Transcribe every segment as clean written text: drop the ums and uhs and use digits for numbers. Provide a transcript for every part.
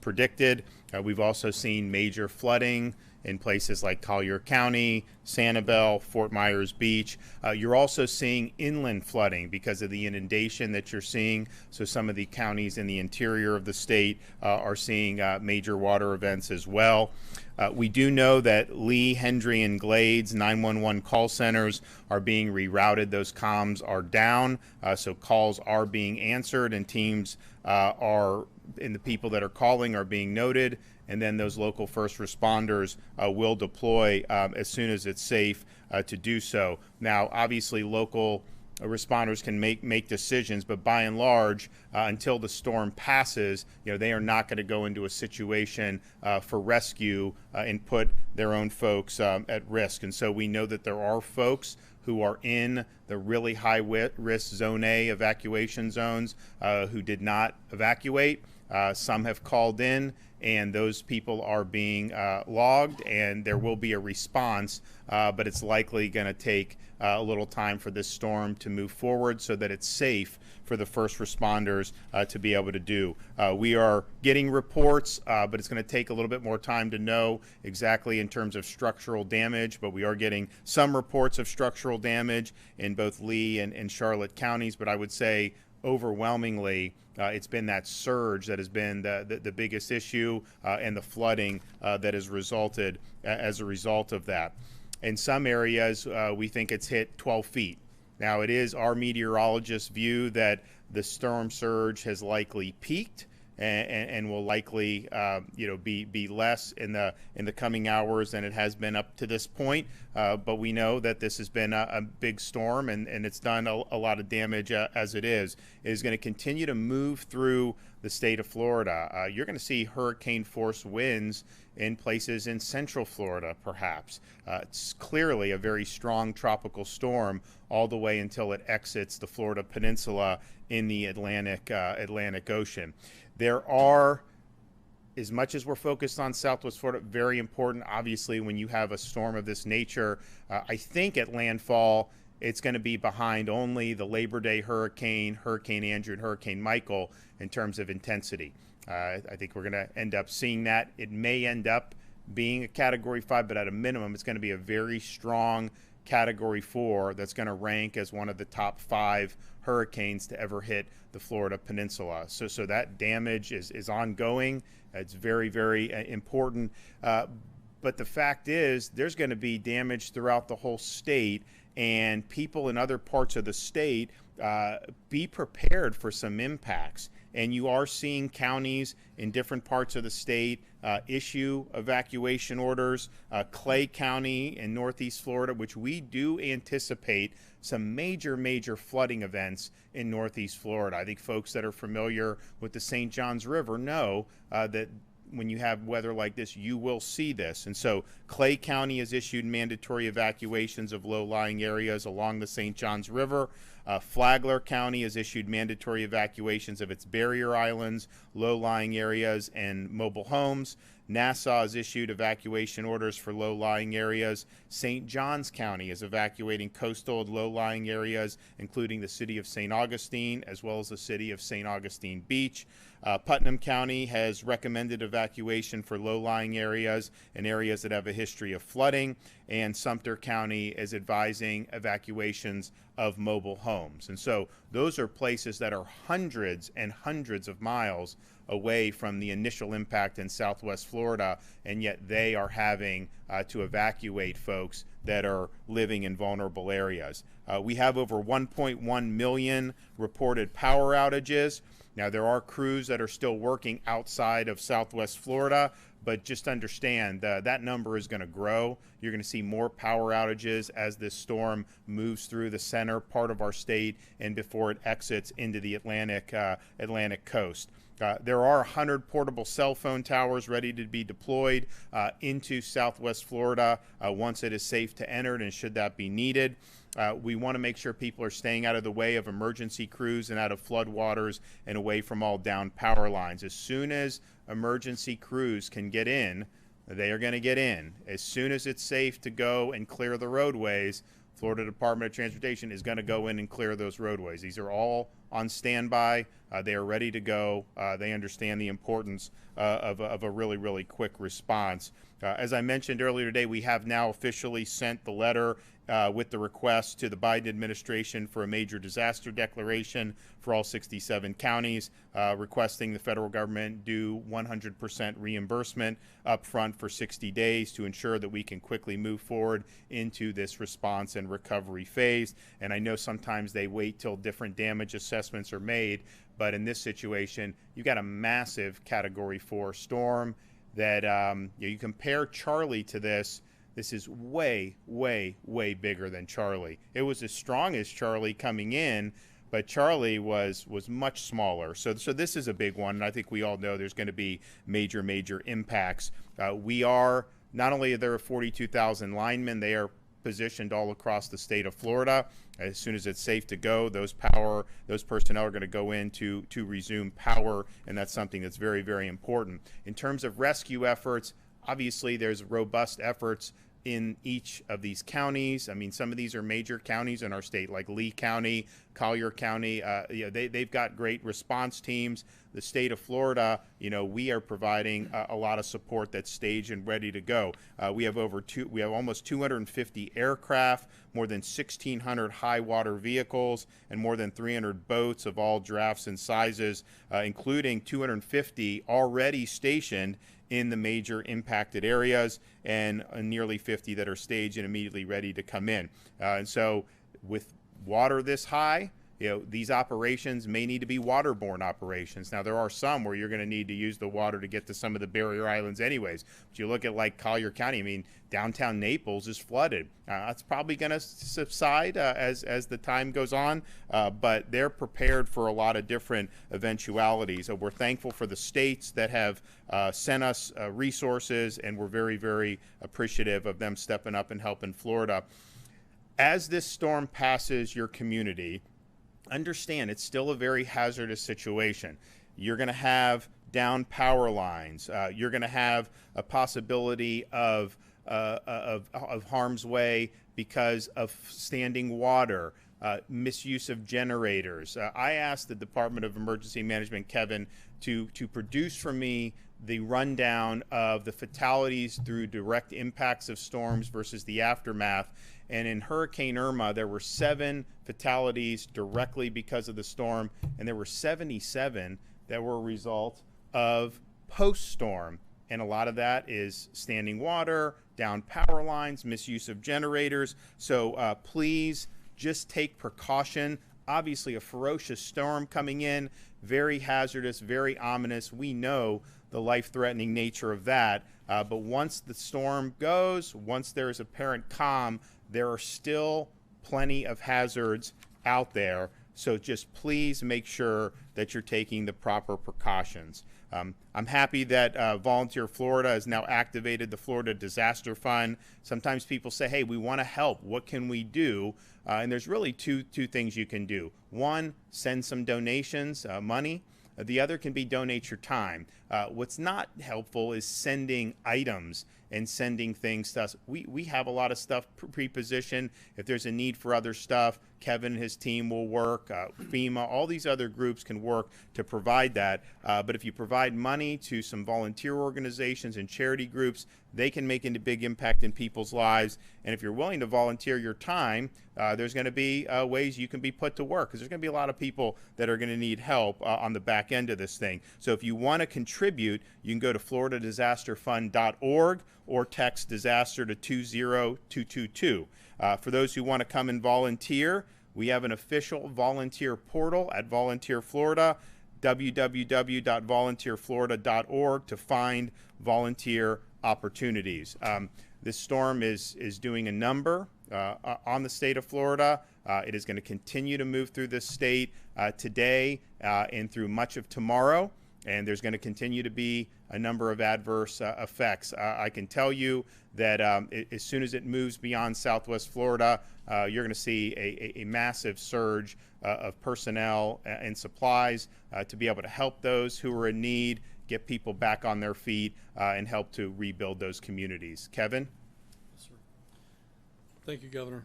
predicted. We've also seen major flooding in places like Collier County, Sanibel, Fort Myers Beach. You're also seeing inland flooding because of the inundation that you're seeing. So some of the counties in the interior of the state are seeing major water events as well. We do know that Lee, Hendry, and Glades 911 call centers are being rerouted. Those comms are down, so calls are being answered, and teams and the people that are calling are being noted, and then those local first responders will deploy as soon as it's safe to do so. Now, obviously, local responders can make decisions, but by and large, until the storm passes, they are not going to go into a situation for rescue and put their own folks at risk. And so we know that there are folks who are in the really high risk zone A evacuation zones who did not evacuate. Some have called in, and those people are being logged, and there will be a response, but it's likely going to take a little time for this storm to move forward so that it's safe for the first responders to be able to do. We are getting reports, but it's going to take a little bit more time to know exactly in terms of structural damage, but we are getting some reports of structural damage in both Lee and Charlotte counties, but I would say overwhelmingly, it's been that surge that has been the biggest issue and the flooding that has resulted as a result of that. In some areas, we think it's hit 12 feet. Now, it is our meteorologists' view that the storm surge has likely peaked and will likely be less in the coming hours than it has been up to this point. But we know that this has been a big storm, and it's done a lot of damage as it is. It is going to continue to move through the state of Florida. You're going to see hurricane force winds in places in central Florida, perhaps. It's clearly a very strong tropical storm all the way until it exits the Florida Peninsula in the Atlantic Ocean. There are, as much as we're focused on Southwest Florida, very important, obviously, when you have a storm of this nature. I think at landfall, it's going to be behind only the Labor Day hurricane, Hurricane Andrew, and Hurricane Michael in terms of intensity. I think we're going to end up seeing that. It may end up being a Category 5, but at a minimum, it's going to be a very strong Category 4 that's going to rank as one of the top 5 hurricanes to ever hit the Florida Peninsula. So that damage is ongoing. It's very, very important. But the fact is, there's going to be damage throughout the whole state, and people in other parts of the state, be prepared for some impacts. And you are seeing counties in different parts of the state issue evacuation orders. Clay County in Northeast Florida, which we do anticipate some major flooding events in Northeast Florida. I think folks that are familiar with the St. Johns River know that when you have weather like this, you will see this. And so Clay County has issued mandatory evacuations of low-lying areas along the St. Johns River. Flagler County has issued mandatory evacuations of its barrier islands, low-lying areas, and mobile homes. Nassau has issued evacuation orders for low-lying areas. St. Johns County is evacuating coastal and low-lying areas, including the city of St. Augustine, as well as the city of St. Augustine Beach. Putnam County has recommended evacuation for low-lying areas and areas that have a history of flooding, and Sumter County is advising evacuations of mobile homes. And so those are places that are hundreds and hundreds of miles away from the initial impact in Southwest Florida, and yet they are having to evacuate folks that are living in vulnerable areas. We have over 1.1 million reported power outages. Now, there are crews that are still working outside of Southwest Florida, but just understand that number is going to grow. You're going to see more power outages as this storm moves through the center part of our state and before it exits into the Atlantic coast. There are 100 portable cell phone towers ready to be deployed into Southwest Florida once it is safe to enter, and should that be needed. We want to make sure people are staying out of the way of emergency crews and out of floodwaters and away from all down power lines. As soon as emergency crews can get in, they are going to get in. As soon as it's safe to go and clear the roadways, Florida Department of Transportation is going to go in and clear those roadways. These are all on standby. They are ready to go. They understand the importance of a really, really quick response. As I mentioned earlier today, we have now officially sent the letter with the request to the Biden administration for a major disaster declaration for all 67 counties, requesting the federal government do 100% reimbursement up front for 60 days to ensure that we can quickly move forward into this response and recovery phase. And I know sometimes they wait till different damage assessments are made, but in this situation, you've got a massive Category 4 storm that you compare Charlie to this. This is way, way, way bigger than Charlie. It was as strong as Charlie coming in, but Charlie was much smaller. So this is a big one, and I think we all know there's going to be major impacts. We are, not only are there 42,000 linemen, they are positioned all across the state of Florida. As soon as it's safe to go, those personnel are going to go in to resume power, and that's something that's very, very important. In terms of rescue efforts, obviously there's robust efforts in each of these counties. I mean, some of these are major counties in our state, like Lee County, Collier County. They've got great response teams. The state of Florida, we are providing a lot of support that's staged and ready to go. We have almost 250 aircraft, more than 1,600 high water vehicles, and more than 300 boats of all drafts and sizes, including 250 already stationed in the major impacted areas, and nearly 50 that are staged and immediately ready to come in. And so with water this high, these operations may need to be waterborne operations. Now, there are some where you're going to need to use the water to get to some of the barrier islands anyways. But you look at like Collier County, I mean, downtown Naples is flooded. That's probably going to subside as the time goes on, but they're prepared for a lot of different eventualities. We're thankful for the states that have sent us resources, and we're very, very appreciative of them stepping up and helping Florida. As this storm passes your community, understand it's still a very hazardous situation. You're going to have down power lines. You're going to have a possibility of harm's way because of standing water, misuse of generators. I asked the Department of Emergency Management, Kevin, to produce for me the rundown of the fatalities through direct impacts of storms versus the aftermath. And in Hurricane Irma, there were 7 fatalities directly because of the storm, and there were 77 that were a result of post-storm. And a lot of that is standing water, down power lines, misuse of generators. So please just take precaution. Obviously, a ferocious storm coming in, very hazardous, very ominous. We know the life-threatening nature of that. But once the storm goes, once there is apparent calm, there are still plenty of hazards out there. So just please make sure that you're taking the proper precautions. I'm happy that Volunteer Florida has now activated the Florida Disaster Fund. Sometimes people say, hey, we want to help. What can we do? And there's really two things you can do. One, send some donations, money. The other can be donate your time. What's not helpful is sending items and sending things to us. We have a lot of stuff pre-positioned. If there's a need for other stuff, Kevin and his team will work. FEMA, all these other groups can work to provide that. But if you provide money to some volunteer organizations and charity groups, they can make a big impact in people's lives. And if you're willing to volunteer your time, there's going to be ways you can be put to work, because there's going to be a lot of people that are going to need help on the back end of this thing. So if you want to contribute, you can go to floridadisasterfund.org or text disaster to 20222. For those who want to come and volunteer, we have an official volunteer portal at Volunteer Florida, www.volunteerflorida.org, to find volunteer opportunities. This storm is doing a number on the state of Florida. It is going to continue to move through this state today and through much of tomorrow. And there's going to continue to be a number of adverse effects. I can tell you that as soon as it moves beyond Southwest Florida, you're going to see a massive surge of personnel and supplies to be able to help those who are in need, get people back on their feet, and help to rebuild those communities. Kevin? Yes, sir. Thank you, Governor.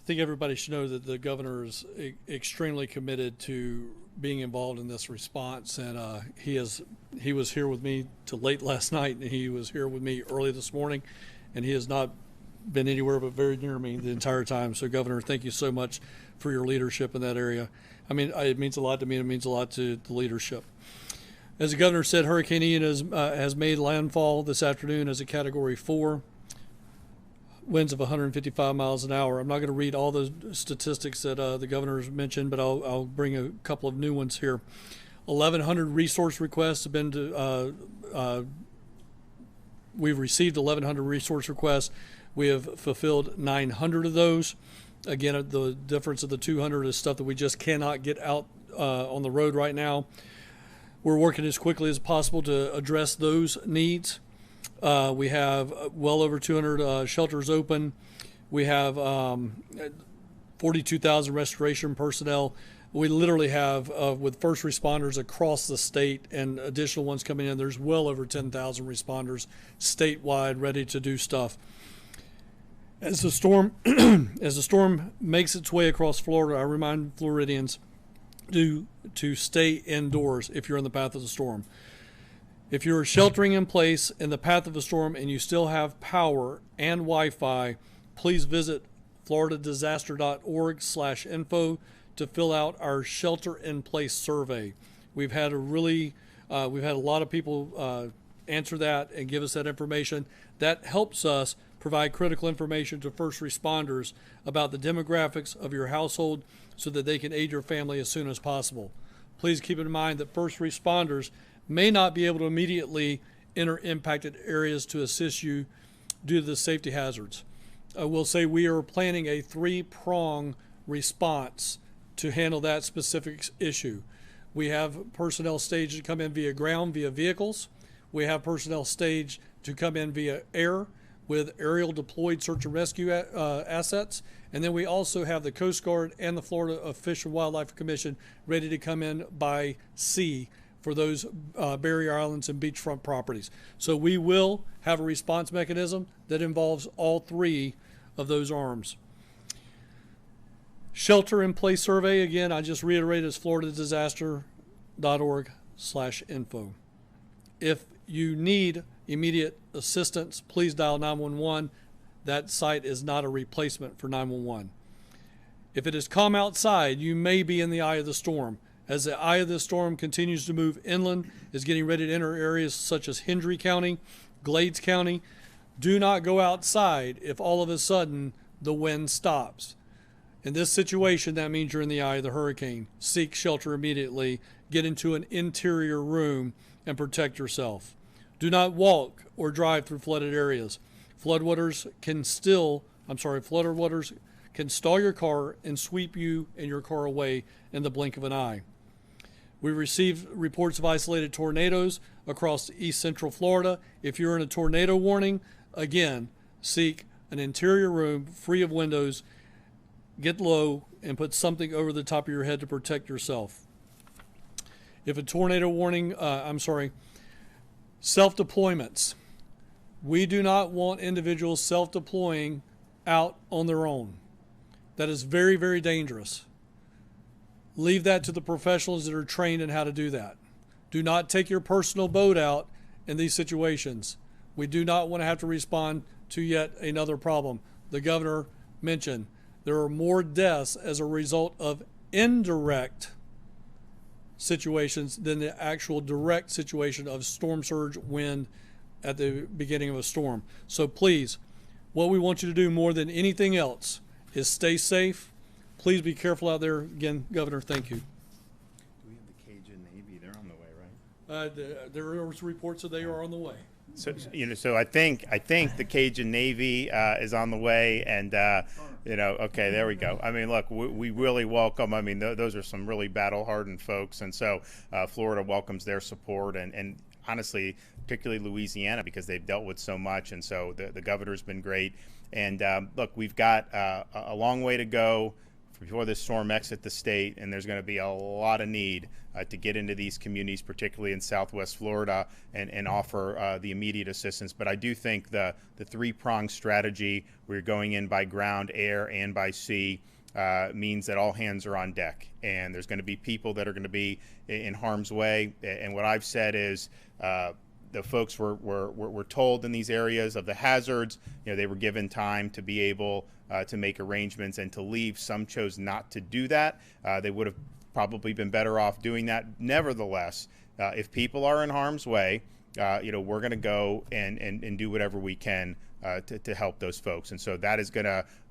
I think everybody should know that the governor is extremely committed to being involved in this response, and he was here with me till late last night, and he was here with me early this morning, and he has not been anywhere but very near me the entire time. So, Governor, thank you so much for your leadership in that area. I mean, it means a lot to me, and it means a lot to the leadership. As the governor said, Hurricane Ian has made landfall this afternoon as a Category 4. Winds of 155 miles an hour. I'm not going to read all the statistics that the governor's mentioned, but I'll bring a couple of new ones here. 1,100 resource requests have been we've received 1,100 resource requests. We have fulfilled 900 of those. Again, the difference of the 200 is stuff that we just cannot get out on the road right now. We're working as quickly as possible to address those needs. We have well over 200 shelters open. We have 42,000 restoration personnel. We literally have, with first responders across the state and additional ones coming in, there's well over 10,000 responders statewide ready to do stuff. As the storm makes its way across Florida, I remind Floridians to stay indoors if you're in the path of the storm. If you're sheltering in place in the path of a storm and you still have power and Wi-Fi, please visit floridadisaster.org/info to fill out our shelter-in-place survey. We've had a lot of people answer that and give us that information. That helps us provide critical information to first responders about the demographics of your household so that they can aid your family as soon as possible. Please keep in mind that first responders may not be able to immediately enter impacted areas to assist you due to the safety hazards. I will say we are planning a 3-prong response to handle that specific issue. We have personnel staged to come in via ground, via vehicles. We have personnel staged to come in via air with aerial deployed search and rescue assets. And then we also have the Coast Guard and the Florida Fish and Wildlife Commission ready to come in by sea for those barrier islands and beachfront properties. So we will have a response mechanism that involves all 3 of those arms. Shelter in place survey, again, I just reiterated, is floridadisaster.org/info. If you need immediate assistance, please dial 911. That site is not a replacement for 911. If it is calm outside, you may be in the eye of the storm. As the eye of the storm continues to move inland, is getting ready to enter areas such as Hendry County, Glades County, do not go outside if all of a sudden the wind stops. In this situation, that means you're in the eye of the hurricane. Seek shelter immediately, get into an interior room, and protect yourself. Do not walk or drive through flooded areas. Floodwaters can stall your car and sweep you and your car away in the blink of an eye. We received reports of isolated tornadoes across east central Florida. If you're in a tornado warning, again, seek an interior room free of windows, get low, and put something over the top of your head to protect yourself. If a tornado warning, self-deployments. We do not want individuals self-deploying out on their own. That is very, very dangerous. Leave that to the professionals that are trained in how to do that. Do not take your personal boat out in these situations. We do not want to have to respond to yet another problem. The governor mentioned there are more deaths as a result of indirect situations than the actual direct situation of storm surge wind at the beginning of a storm. So please, what we want you to do more than anything else is stay safe. Please be careful out there. Again, Governor, thank you. Do we have the Cajun Navy? They're on the way, right? There are reports that they are on the way. So I think the Cajun Navy is on the way, and okay, there we go. I mean, look, we really welcome. I mean, those are some really battle-hardened folks, and so Florida welcomes their support, and honestly, particularly Louisiana, because they've dealt with so much, and so the governor's been great. And look, we've got a long way to go before this storm exit the state, and there's going to be a lot of need to get into these communities, particularly in Southwest Florida, and offer the immediate assistance. But I do think the three-pronged strategy, we're going in by ground, air, and by sea, means that all hands are on deck, and there's going to be people that are going to be in harm's way. And what I've said is the folks were told in these areas of the hazards. They were given time to be able to make arrangements and to leave. Some chose not to do that. They would have probably been better off doing that. Nevertheless, if people are in harm's way, we're going to go and do whatever we can to help those folks. And so that is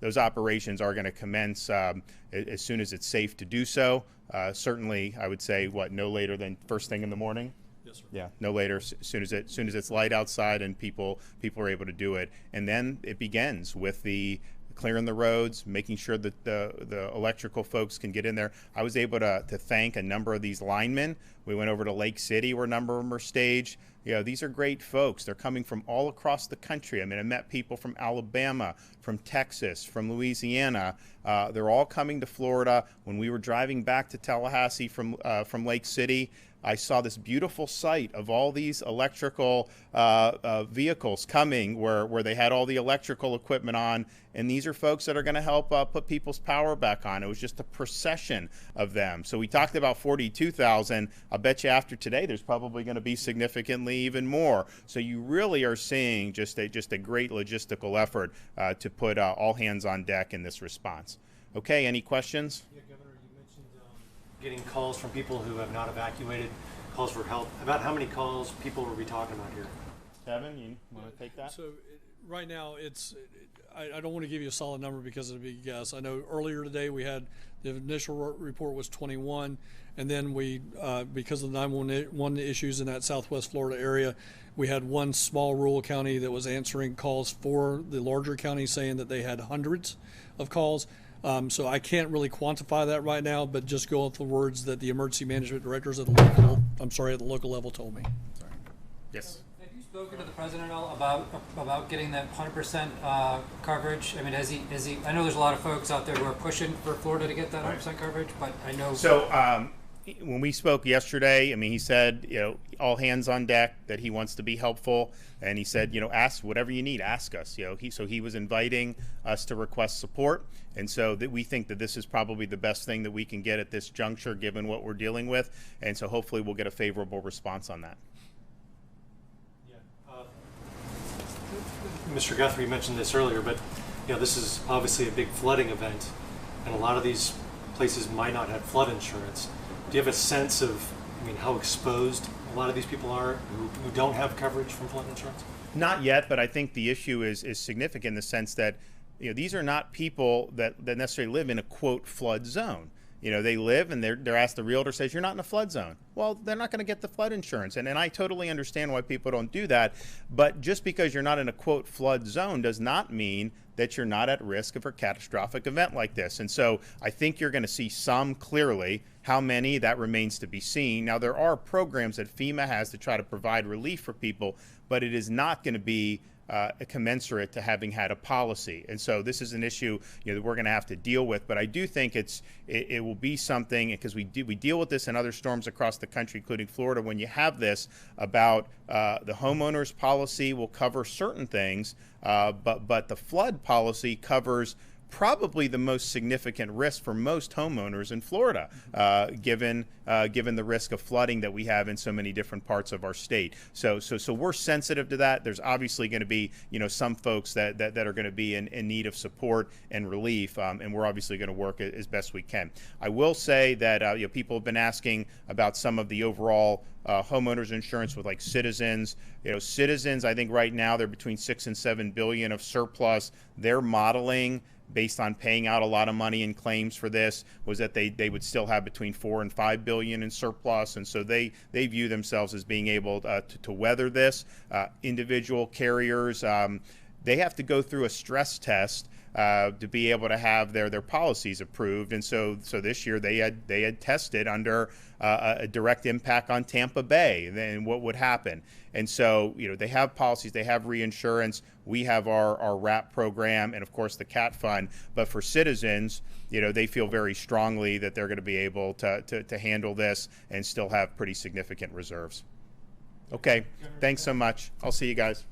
those operations are going to commence as soon as it's safe to do so. Certainly, I would say, no later than first thing in the morning? Yes, sir. Yeah, no later, as soon as it's light outside and people are able to do it. And then it begins with the clearing the roads, making sure that the electrical folks can get in there. I was able to thank a number of these linemen. We went over to Lake City where a number of them are staged. These are great folks. They're coming from all across the country. I mean, I met people from Alabama, from Texas, from Louisiana. They're all coming to Florida. When we were driving back to Tallahassee from Lake City, I saw this beautiful sight of all these electrical vehicles coming where they had all the electrical equipment on. And these are folks that are going to help put people's power back on. It was just a procession of them. So we talked about 42,000. I'll bet you after today, there's probably going to be significantly even more. So you really are seeing just a great logistical effort to put all hands on deck in this response. Okay, any questions? Yeah, Governor, you mentioned getting calls from people who have not evacuated, calls for help. About how many calls people were we talking about here? Kevin, you want to take that? So right now, I don't want to give you a solid number because it'd be a guess. I know earlier today we had the initial report was 21, and then we, because of the 911 issues in that Southwest Florida area, we had one small rural county that was answering calls for the larger county, saying that they had hundreds of calls. So I can't really quantify that right now, but just go off the words that the emergency management directors at the local level told me. Sorry. Yes. Have you spoken to the president at all about getting that 100% coverage? I mean, has he? I know there's a lot of folks out there who are pushing for Florida to get that 100% coverage, but I know. So when we spoke yesterday, I mean, he said, all hands on deck, that he wants to be helpful. And he said, ask whatever you need, ask us. So he was inviting us to request support. And so that we think that this is probably the best thing that we can get at this juncture, given what we're dealing with. And so hopefully we'll get a favorable response on that. Yeah. Mr. Guthrie mentioned this earlier, but this is obviously a big flooding event, and a lot of these places might not have flood insurance. Do you have a sense of, how exposed a lot of these people are who don't have coverage from flood insurance? Not yet, but I think the issue is significant in the sense that these are not people that necessarily live in a, quote, flood zone. They live and they're asked, the realtor says, you're not in a flood zone. Well, they're not going to get the flood insurance. And I totally understand why people don't do that. But just because you're not in a, quote, flood zone does not mean that you're not at risk of a catastrophic event like this. And so I think you're going to see some clearly. How many, that remains to be seen. Now, there are programs that FEMA has to try to provide relief for people, but it is not going to be commensurate to having had a policy. And so this is an issue that we're going to have to deal with. But I do think it will be something, because we deal with this in other storms across the country, including Florida. When you have this about the homeowners policy will cover certain things, but the flood policy covers probably the most significant risk for most homeowners in Florida, given the risk of flooding that we have in so many different parts of our state. So we're sensitive to that. There's obviously going to be some folks that are going to be in need of support and relief, and we're obviously going to work as best we can. I will say that people have been asking about some of the overall homeowners insurance with like Citizens. Citizens, I think right now they're between $6 and $7 billion of surplus. They're modeling, based on paying out a lot of money in claims for this, was that they would still have between $4 and $5 billion in surplus, and so they view themselves as being able to weather this. Individual carriers, they have to go through a stress test to be able to have their policies approved. And so this year they had tested under a direct impact on Tampa Bay, then what would happen. And so, they have policies, they have reinsurance, we have our RAP program, and of course the CAT fund. But for citizens, they feel very strongly that they're going to be able to handle this and still have pretty significant reserves. Okay, thanks so much. I'll see you guys.